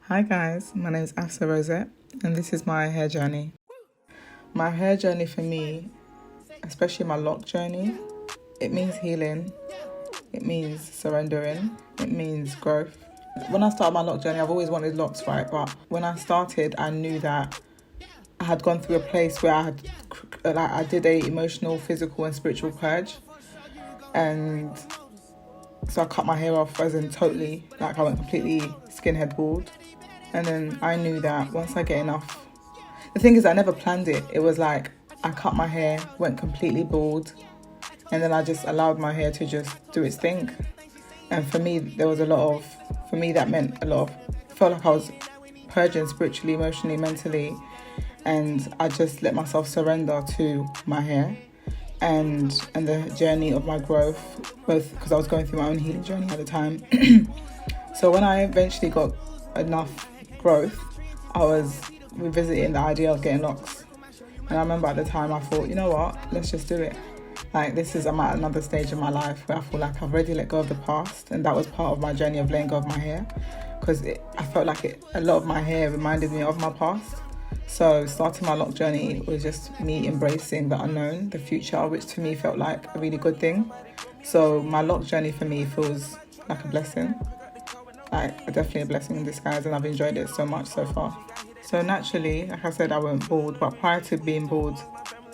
Hi guys, my name is Afsa Rosette and this is my hair journey. My hair journey for me, especially my lock journey, it means healing, it means surrendering, it means growth. When I started my lock journey, I've always wanted locks, right? But when I started, I knew that I had gone through a place where I did a emotional, physical and spiritual purge. And so I cut my hair off, as in totally, like I went completely skinhead bald. And then I knew that once I get enough, the thing is I never planned it. It was like I cut my hair, went completely bald, and then I just allowed my hair to just do its thing. And for me, that meant a lot of, felt like I was purging spiritually, emotionally, mentally, and I just let myself surrender to my hair and the journey of my growth, both because I was going through my own healing journey at the time. So when I eventually got enough growth, I was revisiting the idea of getting locks. And I remember at the time I thought, you know what, let's just do it. Like I'm at another stage in my life where I feel like I've already let go of the past, and that was part of my journey of letting go of my hair, because I felt like a lot of my hair reminded me of my past. So starting my lock journey was just me embracing the unknown, the future, which to me felt like a really good thing. So my lock journey for me feels like a blessing. Like definitely a blessing in disguise, and I've enjoyed it so much so far. So naturally, like I said, I went bald, but prior to being bald,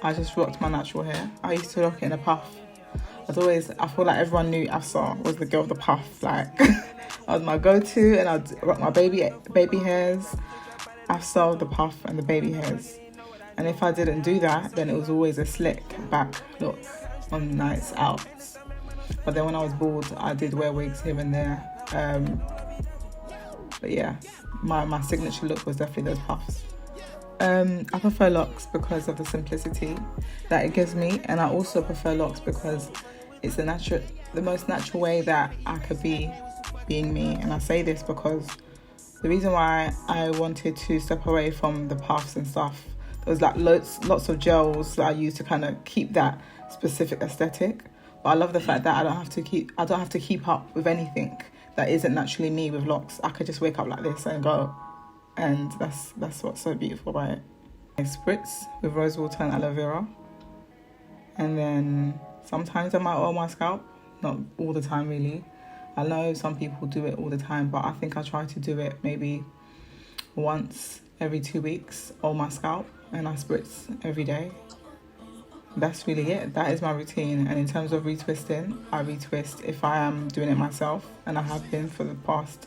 I just rocked my natural hair. I used to rock it in a puff. I feel like everyone knew Afsa was the girl of the puff. Like that was my go-to, and I'd rock my baby hairs, Afsa, the puff and the baby hairs. And if I didn't do that, then it was always a slick back look on nights out. But then when I was bald, I did wear wigs here and there. But yeah, my signature look was definitely those puffs. I prefer locks because of the simplicity that it gives me, and I also prefer locks because it's the most natural way that I could be being me. And I say this because the reason why I wanted to step away from the puffs and stuff, there was like lots of gels that I used to kind of keep that specific aesthetic. But I love the fact that I don't have to keep up with anything that isn't naturally me with locks. I could just wake up like this and go, and that's what's so beautiful about it. I spritz with rose water and aloe vera, and then sometimes I might oil my scalp, not all the time really. I know some people do it all the time, but I think I try to do it maybe once every 2 weeks, oil my scalp, and I spritz every day. That's really it. That is my routine. And in terms of retwisting, I retwist if I am doing it myself, and I have been for the past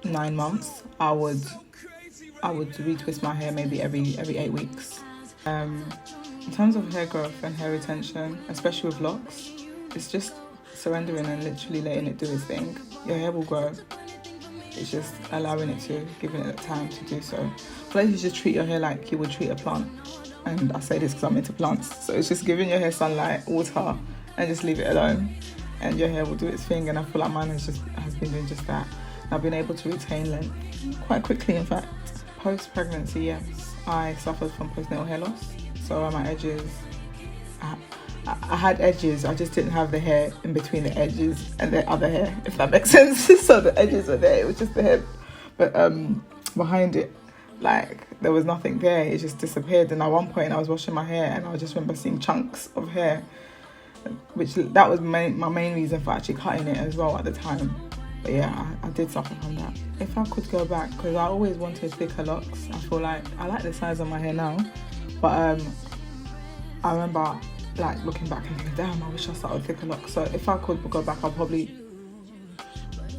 9 months. I would retwist my hair maybe every 8 weeks. In terms of hair growth and hair retention, especially with locks, it's just surrendering and literally letting it do its thing. Your hair will grow. It's just allowing it to, giving it the time to do so. I feel like you just treat your hair like you would treat a plant. And I say this because I'm into plants. So it's just giving your hair sunlight, water, and just leave it alone, and your hair will do its thing. And I feel like mine has been doing just that. And I've been able to retain length quite quickly, in fact. Post-pregnancy, yes, I suffered from postnatal hair loss. So on my edges, I had edges, I just didn't have the hair in between the edges and the other hair, if that makes sense. So the edges were there, it was just the hair. But behind it, like there was nothing there, it just disappeared. And at one point I was washing my hair and I just remember seeing chunks of hair, which that was my main reason for actually cutting it as well at the time. But yeah, I did suffer from that. If I could go back, because I always wanted thicker locks, I feel like I like the size of my hair now, but I remember like looking back and thinking, damn, I wish I started thicker locks. So if I could go back, I'll probably,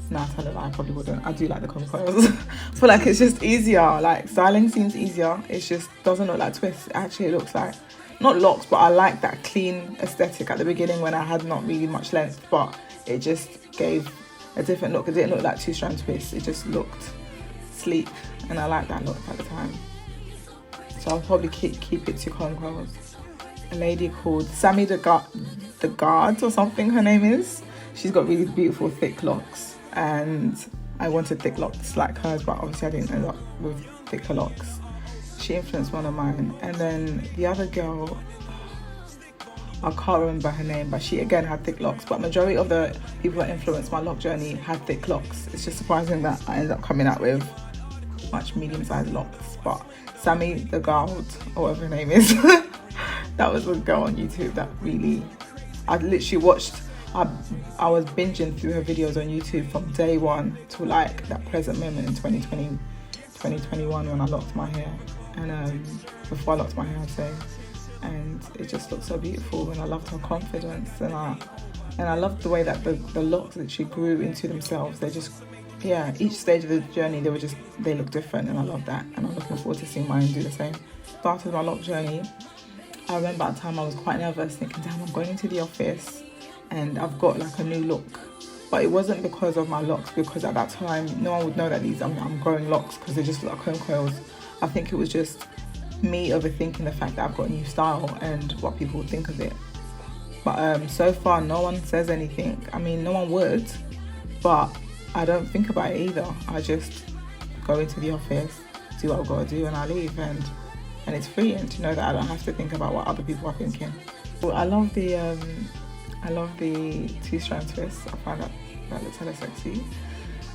nah, tell a lie, I probably wouldn't. I do like the coils. I feel like it's just easier. Like styling seems easier. It just doesn't look like twists. It actually looks like, not locks, but I like that clean aesthetic at the beginning when I had not really much length, but it just gave a different look. It didn't look like 2-strand twists. It just looked sleek, and I like that look at the time. So I'll probably keep it to coils. A lady called Sammy the Guard or something her name is. She's got really beautiful thick locks, and I wanted thick locks like hers, but obviously I didn't end up with thicker locks. She influenced one of mine. And then the other girl, I can't remember her name, but she again had thick locks. But majority of the people that influenced my lock journey had thick locks. It's just surprising that I ended up coming out with much medium-sized locks. But Sammy the Gold, or whatever her name is, that was a girl on YouTube that really, I literally watched, I was binging through her videos on YouTube from day one to like that present moment in 2021 when I locked my hair. And before I locked my hair, I'd say. And it just looked so beautiful, and I loved her confidence, and I loved the way that the locks literally grew into themselves. They just, yeah, each stage of the journey they look different, and I love that, and I'm looking forward to seeing mine do the same. Started my lock journey. I remember at the time I was quite nervous, thinking, damn, I'm going into the office and I've got like a new look. But it wasn't because of my locks, because at that time no one would know that I'm growing locks because they just look like comb coils. I think it was just me overthinking the fact that I've got a new style and what people would think of it. But so far no one says anything. I mean, no one would, but I don't think about it either. I just go into the office, do what I've got to do, and I leave, and it's freeing to know that I don't have to think about what other people are thinking. Well, I love the two-strand twist. I find that looks hella sexy.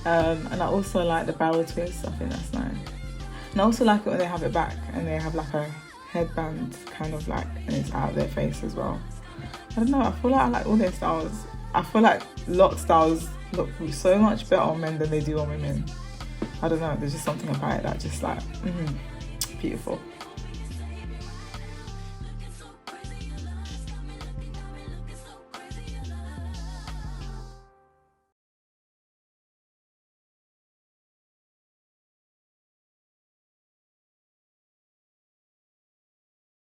And I also like the barrel twist. I think that's nice. And I also like it when they have it back and they have like a headband kind of like, and it's out of their face as well. I don't know, I feel like I like all their styles. I feel like lock styles look so much better on men than they do on women. I don't know, there's just something about it that just like, beautiful.